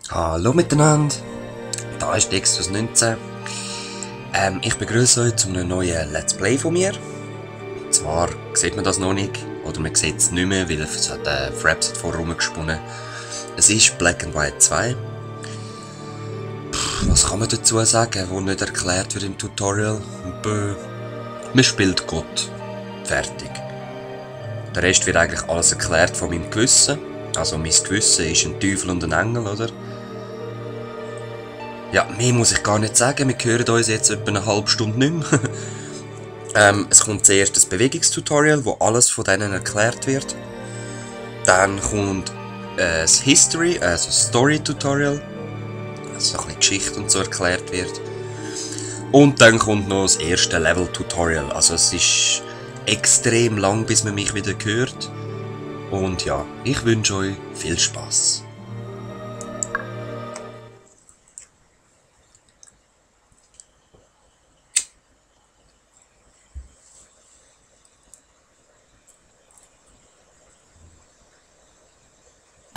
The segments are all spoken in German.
Hallo miteinander, da ist Dextus 19. Ich begrüße euch zu einem neuen Let's Play von mir. Und zwar sieht man das noch nicht, oder man sieht es nicht mehr, weil es hat Fraps vorher rumgesponnen. Es ist Black and White 2. Was kann man dazu sagen, wo nicht erklärt wird im Tutorial? Man spielt Gott. Fertig. Der Rest wird eigentlich alles erklärt von meinem Gewissen. Also mein Gewissen ist ein Teufel und ein Engel, oder? Ja, mehr muss ich gar nicht sagen, wir hören uns jetzt etwa eine halbe Stunde nicht mehr. Es kommt zuerst das Bewegungstutorial, wo alles von denen erklärt wird. Dann kommt das History, also das Story-Tutorial, also ein bisschen Geschichte und so erklärt wird. Und dann kommt noch das erste Level-Tutorial, also es ist extrem lang, bis man mich wieder hört. Und ja, ich wünsche euch viel Spaß.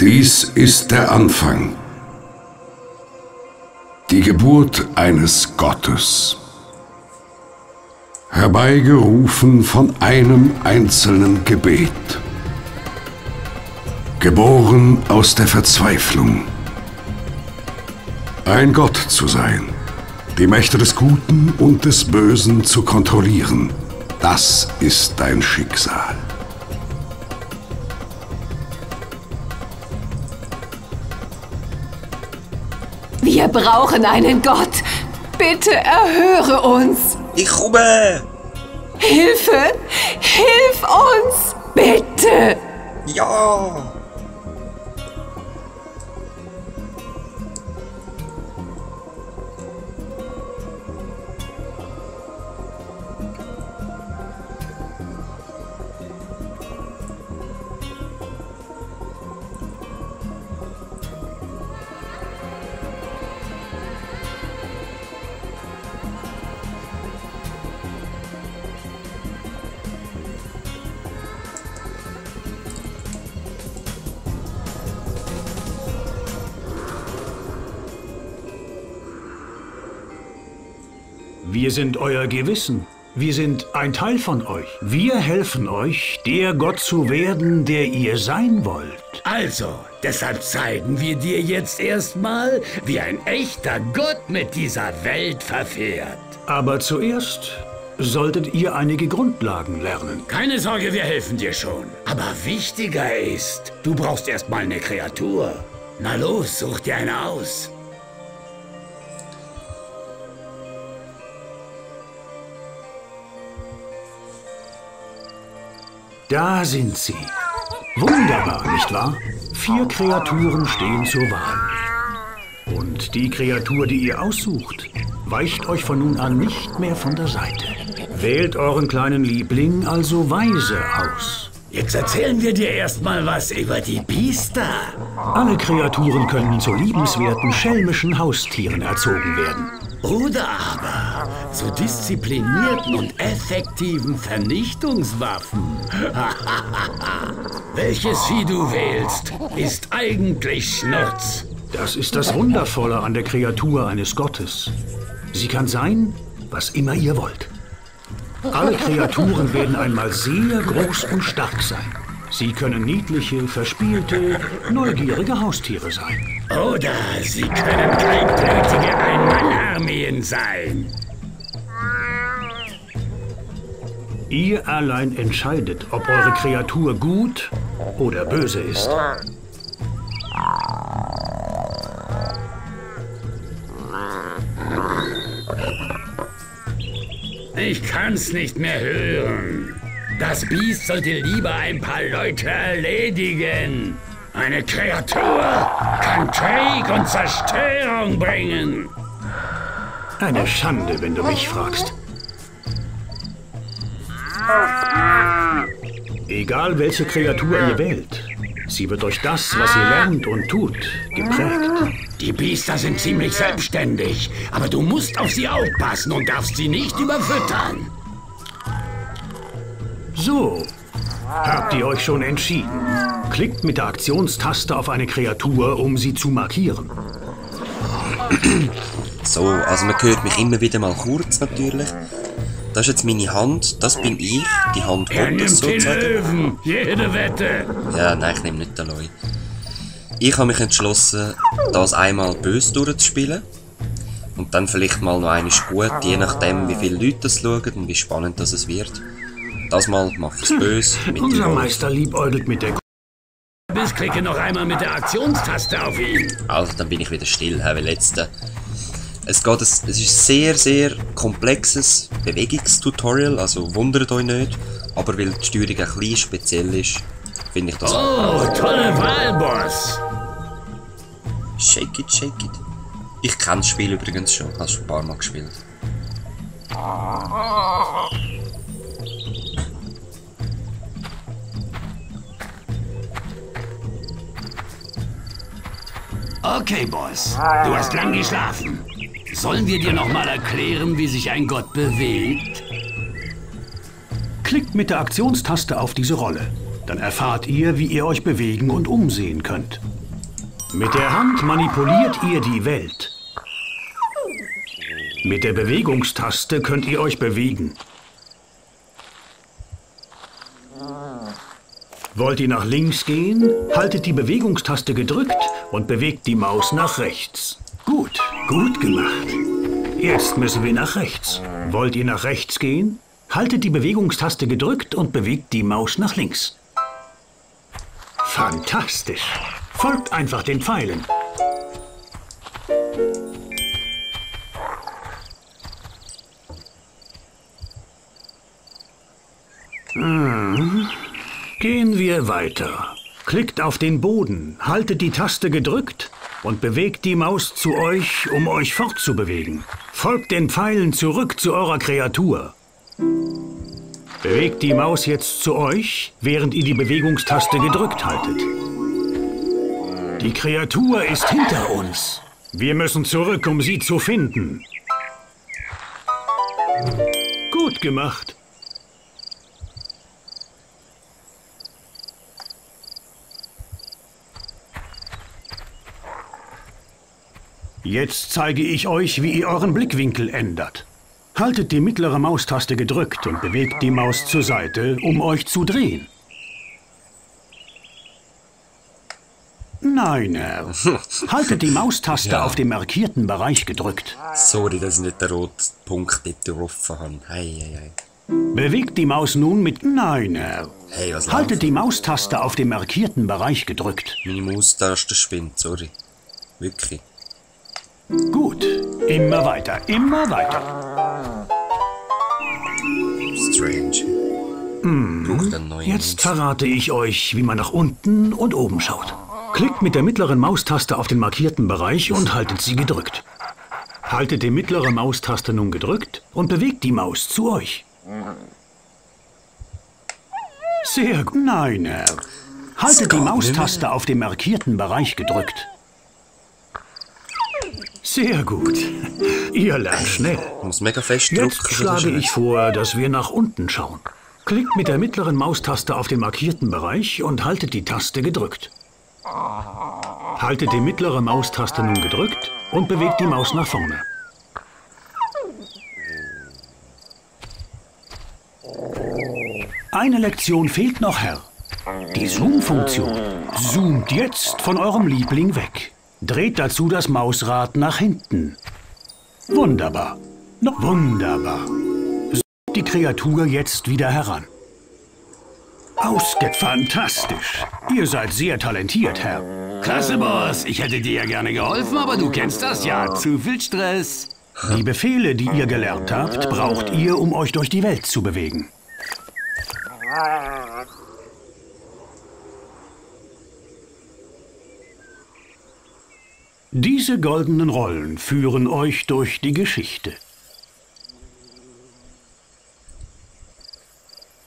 Dies ist der Anfang, die Geburt eines Gottes, herbeigerufen von einem einzelnen Gebet, geboren aus der Verzweiflung. Ein Gott zu sein, die Mächte des Guten und des Bösen zu kontrollieren, das ist dein Schicksal. Wir brauchen einen Gott. Bitte erhöre uns. Ich komme! Hilfe! Hilf uns! Bitte! Ja! Wir sind euer Gewissen. Wir sind ein Teil von euch. Wir helfen euch, der Gott zu werden, der ihr sein wollt. Also, deshalb zeigen wir dir jetzt erstmal, wie ein echter Gott mit dieser Welt verfährt. Aber zuerst solltet ihr einige Grundlagen lernen. Keine Sorge, wir helfen dir schon. Aber wichtiger ist, du brauchst erstmal eine Kreatur. Na los, such dir eine aus. Da sind sie. Wunderbar, nicht wahr? 4 Kreaturen stehen zur Wahl. Und die Kreatur, die ihr aussucht, weicht euch von nun an nicht mehr von der Seite. Wählt euren kleinen Liebling also weise aus. Jetzt erzählen wir dir erstmal was über die Biester. Alle Kreaturen können zu liebenswerten, schelmischen Haustieren erzogen werden. Oder aber zu disziplinierten und effektiven Vernichtungswaffen. Welches Vieh du wählst, ist eigentlich Schnurz. Das ist das Wundervolle an der Kreatur eines Gottes. Sie kann sein, was immer ihr wollt. Alle Kreaturen werden einmal sehr groß und stark sein. Sie können niedliche, verspielte, neugierige Haustiere sein. Oder sie können kaltblütige Einmannarmeen sein. Ihr allein entscheidet, ob eure Kreatur gut oder böse ist. Ich kann's nicht mehr hören. Das Biest sollte lieber ein paar Leute erledigen. Eine Kreatur kann Krieg und Zerstörung bringen. Eine Schande, wenn du mich fragst. Egal welche Kreatur ihr wählt, sie wird durch das, was ihr lernt und tut, geprägt. Die Biester sind ziemlich selbstständig, aber du musst auf sie aufpassen und darfst sie nicht überfüttern. So, habt ihr euch schon entschieden? Klickt mit der Aktionstaste auf eine Kreatur, um sie zu markieren. So, also man hört mich immer wieder mal kurz natürlich. Das ist jetzt meine Hand, das bin ich, die Hand Er Gottes nimmt den sozusagen. Löwen, jede Wette. Ja, nein, ich nehme nicht den Leu. Ich habe mich entschlossen, das einmal böse durchzuspielen. Und dann vielleicht mal noch einmal gut, je nachdem wie viele Leute das schauen und wie spannend das es wird. Das Mal mache ich es böse mit dem Unser Leu. Meister liebäugelt mit der Bis klicke noch einmal mit der Aktionstaste auf ihn. Also, dann bin ich wieder still, weil jetzt... es ist ein sehr, sehr komplexes Bewegungstutorial, also wundert euch nicht. Aber weil die Steuerung ein bisschen speziell ist, finde ich das... Oh, tolle Wahl, Boss. Shake it, shake it. Ich kenne das Spiel übrigens schon, habe schon ein paar Mal gespielt. Okay, Boss. Du hast lang geschlafen. Sollen wir dir noch mal erklären, wie sich ein Gott bewegt? Klickt mit der Aktionstaste auf diese Rolle. Dann erfahrt ihr, wie ihr euch bewegen und umsehen könnt. Mit der Hand manipuliert ihr die Welt. Mit der Bewegungstaste könnt ihr euch bewegen. Wollt ihr nach links gehen, haltet die Bewegungstaste gedrückt und bewegt die Maus nach rechts. Gut, gut gemacht. Jetzt müssen wir nach rechts. Wollt ihr nach rechts gehen, haltet die Bewegungstaste gedrückt und bewegt die Maus nach links. Fantastisch. Folgt einfach den Pfeilen. Gehen wir weiter. Klickt auf den Boden, haltet die Taste gedrückt und bewegt die Maus zu euch, um euch fortzubewegen. Folgt den Pfeilen zurück zu eurer Kreatur. Bewegt die Maus jetzt zu euch, während ihr die Bewegungstaste gedrückt haltet. Die Kreatur ist hinter uns. Wir müssen zurück, um sie zu finden. Gut gemacht. Jetzt zeige ich euch, wie ihr euren Blickwinkel ändert. Haltet die mittlere Maustaste gedrückt und bewegt die Maus zur Seite, um euch zu drehen. Nein, Herr. Haltet die Maustaste Ja. auf dem markierten Bereich gedrückt. Sorry, dass ich nicht den roten Punkt nicht getroffen habe. Hey. Bewegt die Maus nun mit Nein, Herr. Hey, was Haltet läuft? die Maustaste auf dem markierten Bereich gedrückt. Meine Maustaste spinnt, sorry. Wirklich. Gut. Immer weiter, immer weiter. Strange. Braucht einen neuen Jetzt verrate ich euch, wie man nach unten und oben schaut. Klickt mit der mittleren Maustaste auf den markierten Bereich und haltet sie gedrückt. Haltet die mittlere Maustaste nun gedrückt und bewegt die Maus zu euch. Sehr gut. Nein, Herr. Haltet die Maustaste auf dem markierten Bereich gedrückt. Sehr gut. Ihr lernt schnell. Ich muss mega fest drücken. Jetzt schlage ich vor, dass wir nach unten schauen. Klickt mit der mittleren Maustaste auf den markierten Bereich und haltet die Taste gedrückt. Haltet die mittlere Maustaste nun gedrückt und bewegt die Maus nach vorne. Eine Lektion fehlt noch, Herr. Die Zoom-Funktion. Zoomt jetzt von eurem Liebling weg. Dreht dazu das Mausrad nach hinten. Wunderbar. Noch wunderbar. Zoomt die Kreatur jetzt wieder heran. Fantastisch. Ihr seid sehr talentiert, Herr. Klasse, Boss. Ich hätte dir ja gerne geholfen, aber du kennst das ja. Zu viel Stress. Die Befehle, die ihr gelernt habt, braucht ihr, um euch durch die Welt zu bewegen. Diese goldenen Rollen führen euch durch die Geschichte.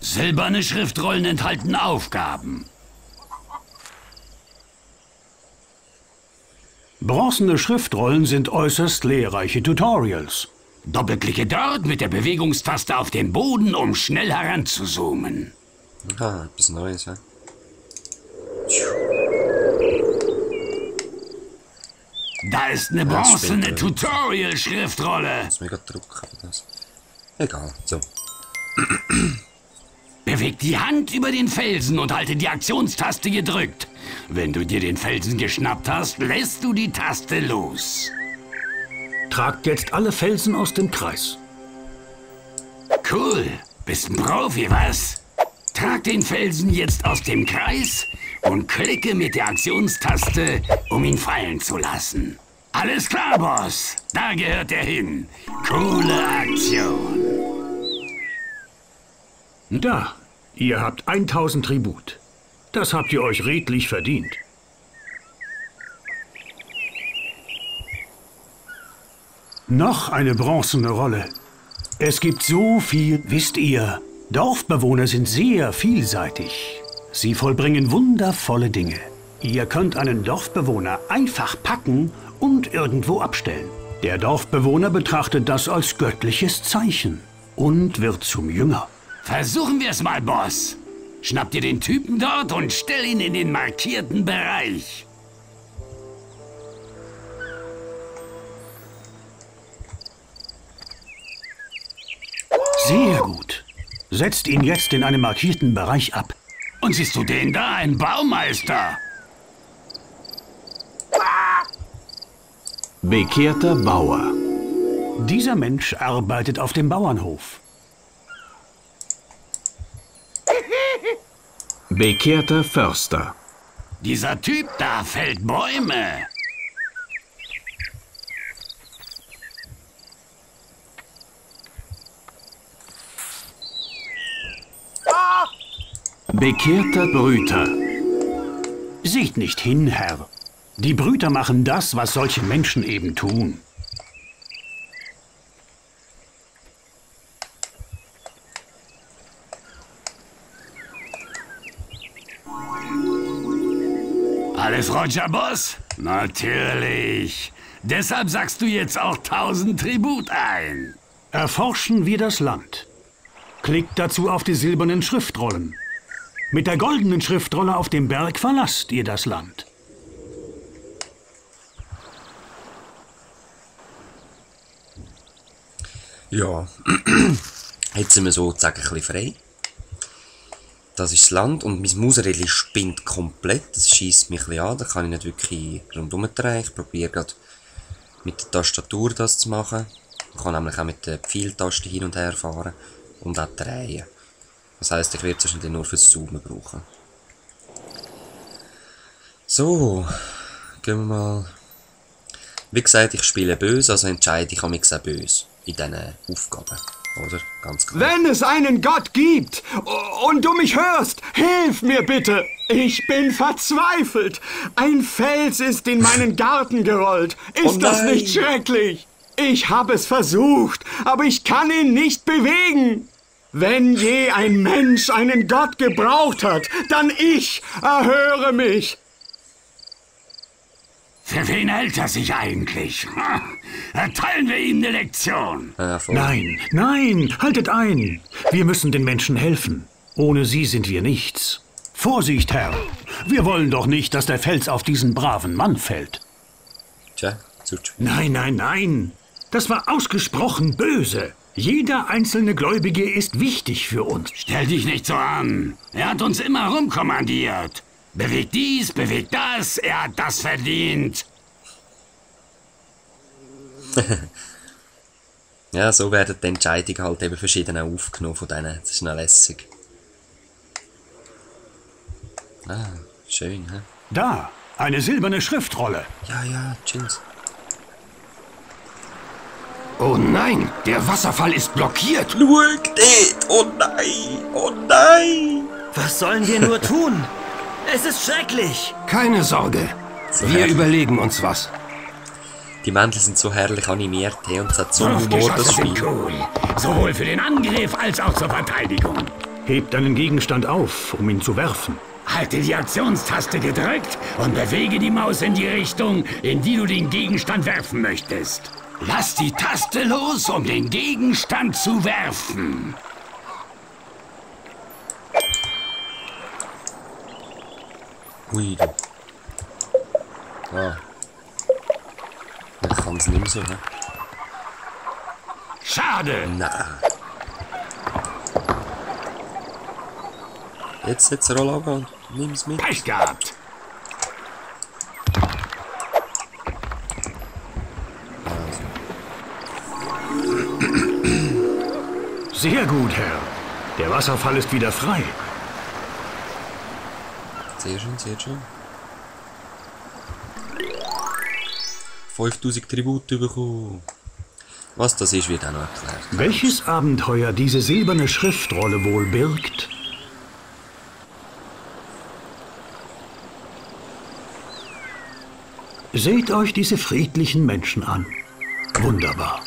Silberne Schriftrollen enthalten Aufgaben. Bronzene Schriftrollen sind äußerst lehrreiche Tutorials. Doppelklicke dort mit der Bewegungstaste auf den Boden, um schnell heranzuzoomen. Ah, etwas Neues, ja. Da ist eine bronzene Tutorial-Schriftrolle. Muss mir gerade drucken für das. Egal, so. Beweg die Hand über den Felsen und halte die Aktionstaste gedrückt. Wenn du dir den Felsen geschnappt hast, lässt du die Taste los. Tragt jetzt alle Felsen aus dem Kreis. Cool, bist ein Profi, was? Trag den Felsen jetzt aus dem Kreis und klicke mit der Aktionstaste, um ihn fallen zu lassen. Alles klar, Boss. Da gehört er hin. Coole Aktion. Da, ihr habt 1000 Tribut. Das habt ihr euch redlich verdient. Noch eine bronzene Rolle. Es gibt so viel, wisst ihr. Dorfbewohner sind sehr vielseitig. Sie vollbringen wundervolle Dinge. Ihr könnt einen Dorfbewohner einfach packen und irgendwo abstellen. Der Dorfbewohner betrachtet das als göttliches Zeichen und wird zum Jünger. Versuchen wir es mal, Boss. Schnapp dir den Typen dort und stell ihn in den markierten Bereich. Sehr gut. Setzt ihn jetzt in einem markierten Bereich ab. Und siehst du den da, ein Baumeister? Bekehrter Bauer. Dieser Mensch arbeitet auf dem Bauernhof. Bekehrter Förster. Dieser Typ da fällt Bäume. Bekehrter Brüter. Seht nicht hin, Herr. Die Brüter machen das, was solche Menschen eben tun. Alles Roger, Boss? Natürlich. Deshalb sagst du jetzt auch 1000 Tribut ein. Erforschen wir das Land. Klickt dazu auf die silbernen Schriftrollen. Mit der goldenen Schriftrolle auf dem Berg verlasst ihr das Land. Ja, jetzt sind wir sozusagen ein bisschen frei. Das ist das Land und mein Mausrad spinnt komplett. Das schießt mich ein bisschen an. Da kann ich nicht wirklich rundherum drehen. Ich probiere gerade mit der Tastatur das zu machen. Ich kann nämlich auch mit der Pfeiltaste hin und her fahren und auch drehen. Das heisst, ich werde es wahrscheinlich nur fürs Zoomen brauchen. So, gehen wir mal. Wie gesagt, ich spiele böse, also entscheide ich mich auch böse in diesen Aufgaben. Oder? Ganz klar. Wenn es einen Gott gibt und du mich hörst, hilf mir bitte. Ich bin verzweifelt. Ein Fels ist in meinen Garten gerollt. Ist das nicht schrecklich? Ich habe es versucht, aber ich kann ihn nicht bewegen. Wenn je ein Mensch einen Gott gebraucht hat, dann ich. Erhöre mich. Für wen hält er sich eigentlich? Erteilen wir ihm eine Lektion. Nein, nein, haltet ein. Wir müssen den Menschen helfen. Ohne sie sind wir nichts. Vorsicht, Herr. Wir wollen doch nicht, dass der Fels auf diesen braven Mann fällt. Tja, nein, nein, nein. Das war ausgesprochen böse. Jeder einzelne Gläubige ist wichtig für uns. Stell dich nicht so an. Er hat uns immer rumkommandiert. Bewegt dies, bewegt das, er hat das verdient. Ja, so werden die Entscheidungen halt eben verschieden aufgenommen von denen. Das ist noch lässig. Ah, schön, hä? Da, eine silberne Schriftrolle. Ja, tschüss. Oh nein, der Wasserfall ist blockiert. Schau dort! Oh nein! Oh nein! Was sollen wir nur tun? Es ist schrecklich. Keine Sorge. So Wir herrlich. überlegen uns was. Die Männchen sind so herrlich animiert, hey, und es hat so Humor, das Luftgeschosse Spiel. sind cool. Sowohl für den Angriff als auch zur Verteidigung. Hebt einen Gegenstand auf, um ihn zu werfen. Halte die Aktionstaste gedrückt und bewege die Maus in die Richtung, in die du den Gegenstand werfen möchtest. Lass die Taste los, um den Gegenstand zu werfen. Hui, du. Ah. es nicht mehr so, ne? Schade! Nein. Jetzt roll ab und nimm es mit. Pech gehabt! Sehr gut, Herr. Der Wasserfall ist wieder frei. Sehr schön, sehr schön. 5000 Tribute bekommen. Was das ist, wird auch noch erklärt. Welches Abenteuer diese silberne Schriftrolle wohl birgt? Seht euch diese friedlichen Menschen an. Wunderbar.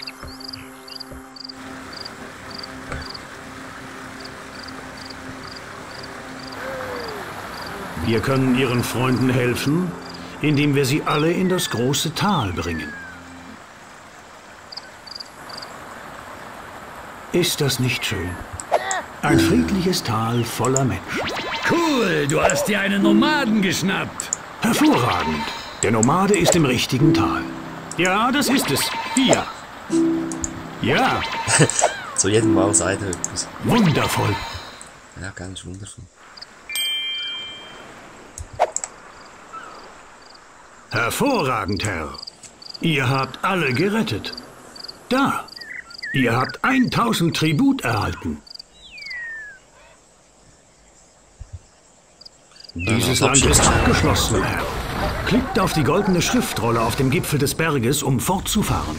Wir können ihren Freunden helfen, indem wir sie alle in das große Tal bringen. Ist das nicht schön? Ein friedliches Tal voller Menschen. Cool, du hast dir einen Nomaden geschnappt. Hervorragend. Der Nomade ist im richtigen Tal. Ja, das ist es. Hier. Ja, Zu jedem Mal sagt er etwas. wundervoll. Ja, ganz wundervoll. Hervorragend, Herr. Ihr habt alle gerettet. Da. Ihr habt 1000 Tribut erhalten. Dieses Land ist abgeschlossen, Herr. Klickt auf die goldene Schriftrolle auf dem Gipfel des Berges, um fortzufahren.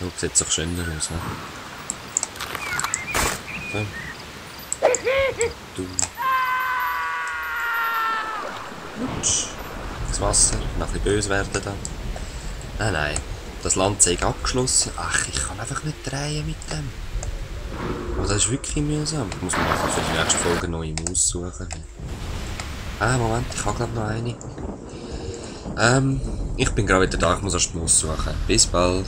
So sieht es doch schöner aus, ne? So. Du. Lutsch. Das Wasser. Noch ein bisschen böse werden dann. Nein, nein. Das Land sei abgeschlossen. Ach, ich kann einfach nicht drehen mit dem. Oh, das ist wirklich mühsam. Ich muss mir einfach für die nächste Folge eine neue Maus suchen. Ah, Moment, ich habe glaube noch eine. Ich bin gerade wieder da, ich muss erst die Maus suchen. Bis bald.